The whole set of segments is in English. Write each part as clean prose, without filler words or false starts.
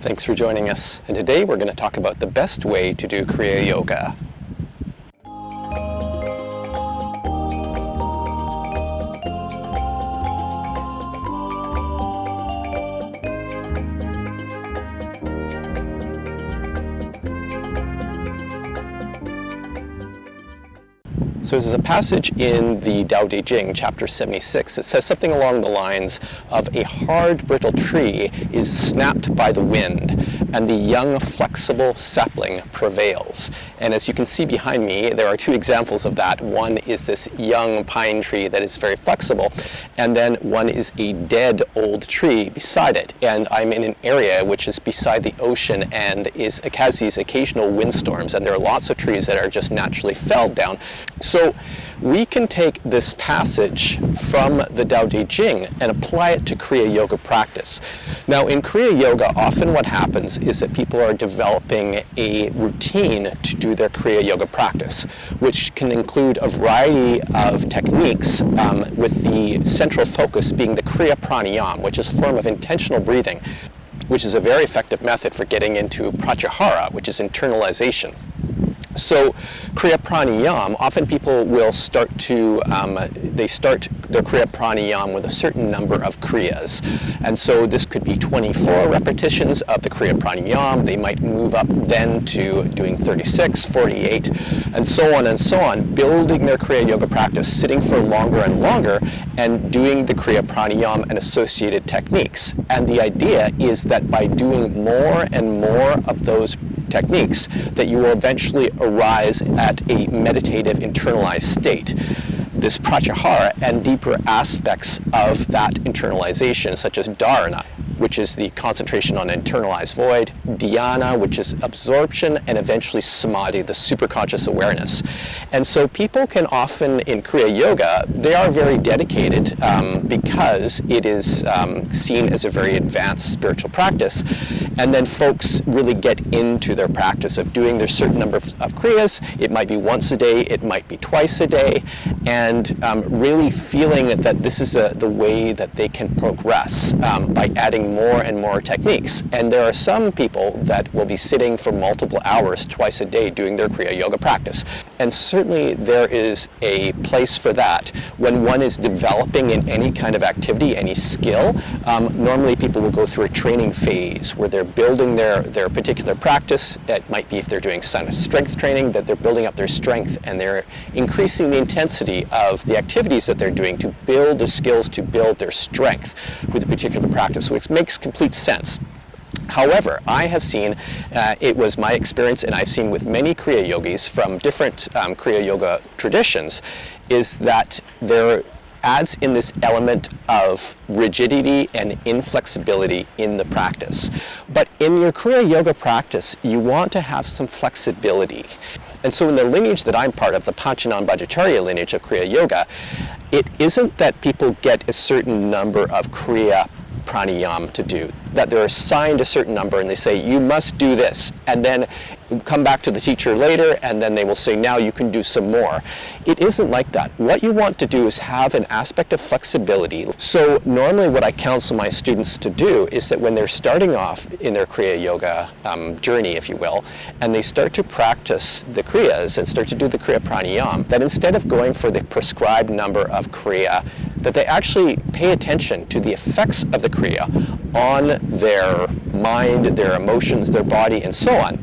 Thanks for joining us. And today we're going to talk about the best way to do Kriya Yoga. So there's a passage in the Tao Te Ching, chapter 76. It says something along the lines of a hard, brittle tree is snapped by the wind, and the young, flexible sapling prevails. And as you can see behind me, there are two examples of that. One is this young pine tree that is very flexible, and then one is a dead old tree beside it. And I'm in an area which is beside the ocean and has these occasional windstorms, and there are lots of trees that are just naturally felled down. So we can take this passage from the Tao Te Ching and apply it to Kriya Yoga practice. Now in Kriya Yoga, often what happens is that people are developing a routine to do their Kriya Yoga practice, which can include a variety of techniques, with the central focus being the Kriya Pranayama, which is a form of intentional breathing, which is a very effective method for getting into pratyahara, which is internalization. So Kriya Pranayama, often people will start their Kriya Pranayama with a certain number of Kriyas. And so this could be 24 repetitions of the Kriya Pranayama. They might move up then to doing 36, 48, and so on, building their Kriya Yoga practice, sitting for longer and longer, and doing the Kriya Pranayama and associated techniques. And the idea is that by doing more and more of those techniques, that you will eventually arise at a meditative internalized state. This pratyahara and deeper aspects of that internalization, such as dharana, which is the concentration on internalized void, dhyana, which is absorption, and eventually samadhi, the superconscious awareness. And so people can often, in Kriya Yoga, they are very dedicated because it is seen as a very advanced spiritual practice. And then folks really get into their practice of doing their certain number of Kriyas. It might be once a day, it might be twice a day, and really feeling that this is the way that they can progress by adding more and more techniques. And there are some people that will be sitting for multiple hours twice a day doing their Kriya Yoga practice. And certainly there is a place for that when one is developing in any kind of activity, any skill. Normally people will go through a training phase where they're building their particular practice. It might be if they're doing strength training, that they're building up their strength and they're increasing the intensity of the activities that they're doing to build the skills, to build their strength with a particular practice, which makes complete sense. However, I have seen, it was my experience, and I've seen with many Kriya Yogis from different Kriya Yoga traditions, is that there adds in this element of rigidity and inflexibility in the practice. But in your Kriya Yoga practice, you want to have some flexibility. And so in the lineage that I'm part of, the Panchanambhajacharya lineage of Kriya Yoga, it isn't that people get a certain number of Kriya Pranayama to do, that they're assigned a certain number and they say, you must do this, and then come back to the teacher later and then they will say, now you can do some more. It isn't like that. What you want to do is have an aspect of flexibility. So normally what I counsel my students to do is that when they're starting off in their Kriya Yoga journey, if you will, and they start to practice the Kriyas and start to do the Kriya Pranayama, that instead of going for the prescribed number of Kriya, that they actually pay attention to the effects of the Kriya on their mind, their emotions, their body, and so on.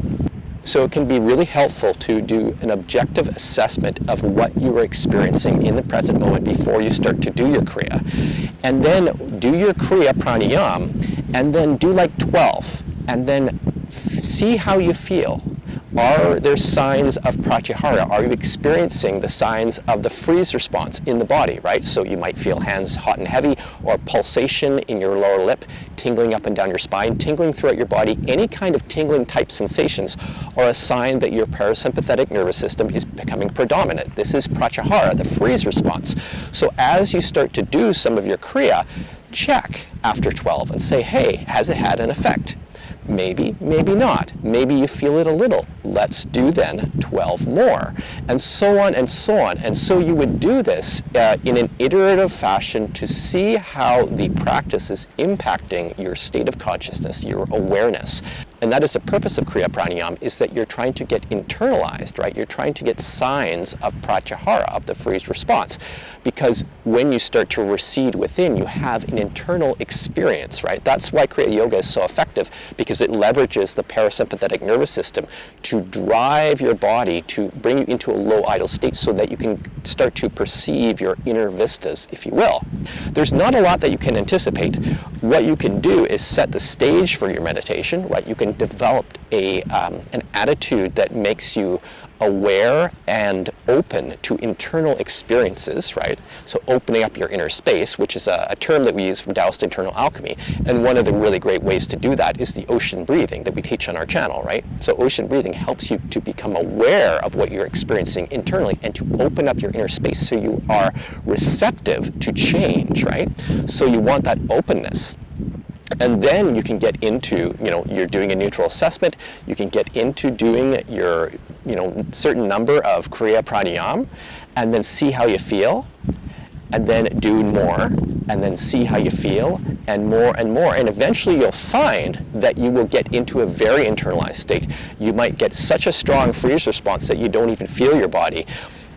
So it can be really helpful to do an objective assessment of what you are experiencing in the present moment before you start to do your Kriya. And then do your Kriya Pranayama, and then do like 12, and then see how you feel. Are there signs of pratyahara? Are you experiencing the signs of the freeze response in the body, right? So you might feel hands hot and heavy, or pulsation in your lower lip, tingling up and down your spine, tingling throughout your body. Any kind of tingling type sensations are a sign that your parasympathetic nervous system is becoming predominant. This is pratyahara, the freeze response. So as you start to do some of your Kriya, check after 12 and say, hey, has it had an effect? Maybe, maybe not. Maybe you feel it a little. Let's do then 12 more, and so on and so on. And so you would do this in an iterative fashion to see how the practice is impacting your state of consciousness, your awareness. And that is the purpose of Kriya Pranayama, is that you're trying to get internalized, right? You're trying to get signs of pratyahara, of the freeze response. Because when you start to recede within, you have an internal experience, right? That's why Kriya Yoga is so effective, because it leverages the parasympathetic nervous system to drive your body, to bring you into a low idle state so that you can start to perceive your inner vistas, if you will. There's not a lot that you can anticipate. What you can do is set the stage for your meditation, right? You can develop an attitude that makes you aware and open to internal experiences, right? So opening up your inner space, which is a term that we use from Taoist internal alchemy. And one of the really great ways to do that is the ocean breathing that we teach on our channel, right? So ocean breathing helps you to become aware of what you're experiencing internally and to open up your inner space so you are receptive to change, right? So you want that openness. And then you can get into, you're doing a neutral assessment, you can get into doing your, certain number of Kriya Pranayama, and then see how you feel, and then do more, and then see how you feel, and more and more. And eventually you'll find that you will get into a very internalized state. You might get such a strong freeze response that you don't even feel your body.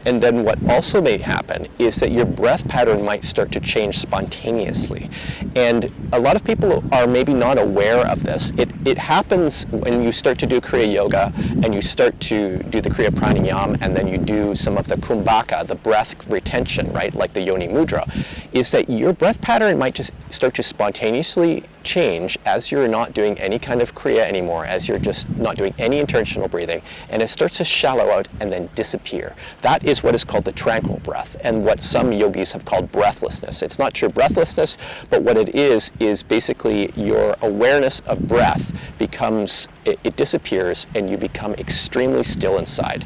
And then what also may happen is that your breath pattern might start to change spontaneously. And a lot of people are maybe not aware of this. It happens when you start to do Kriya Yoga and you start to do the Kriya Pranayama and then you do some of the kumbhaka, the breath retention, right, like the Yoni Mudra, is that your breath pattern might just start to spontaneously change as you're not doing any kind of Kriya anymore, as you're just not doing any intentional breathing, and it starts to shallow out and then disappear. That is what is called the tranquil breath, and what some yogis have called breathlessness. It's not true breathlessness, but what it is basically your awareness of breath becomes, it disappears, and you become extremely still inside.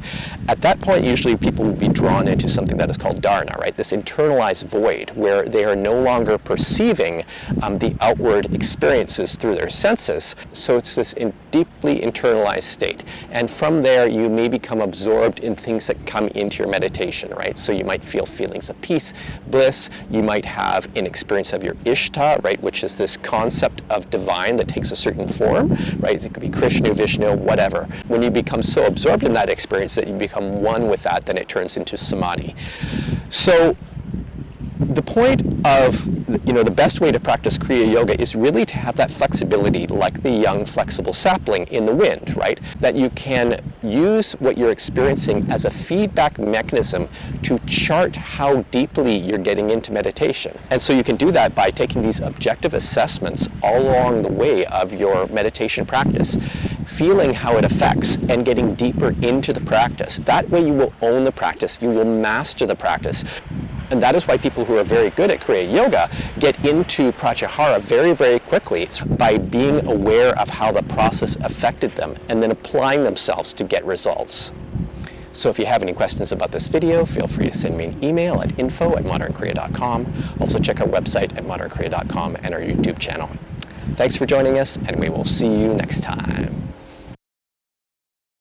At that point, usually people will be drawn into something that is called dharana, right? This internalized void, where they are no longer perceiving the outward experiences through their senses. So it's this deeply internalized state. And from there, you may become absorbed in things that come into your meditation, right? So you might feel feelings of peace, bliss. You might have an experience of your ishta, right? Which is this concept of divine that takes a certain form, right? It could be Krishna, Vishnu, whatever. When you become so absorbed in that experience that you become one with that, then it turns into samadhi. So the point of, the best way to practice Kriya Yoga is really to have that flexibility, like the young flexible sapling in the wind, right? That you can use what you're experiencing as a feedback mechanism to chart how deeply you're getting into meditation. And so you can do that by taking these objective assessments all along the way of your meditation practice, feeling how it affects and getting deeper into the practice. That way you will own the practice, you will master the practice. And that is why people who are very good at Kriya Yoga get into pratyahara very, very quickly. It's by being aware of how the process affected them and then applying themselves to get results. So if you have any questions about this video, feel free to send me an email at info@modernkriya.com. Also check our website at modernkriya.com and our YouTube channel. Thanks for joining us, and we will see you next time.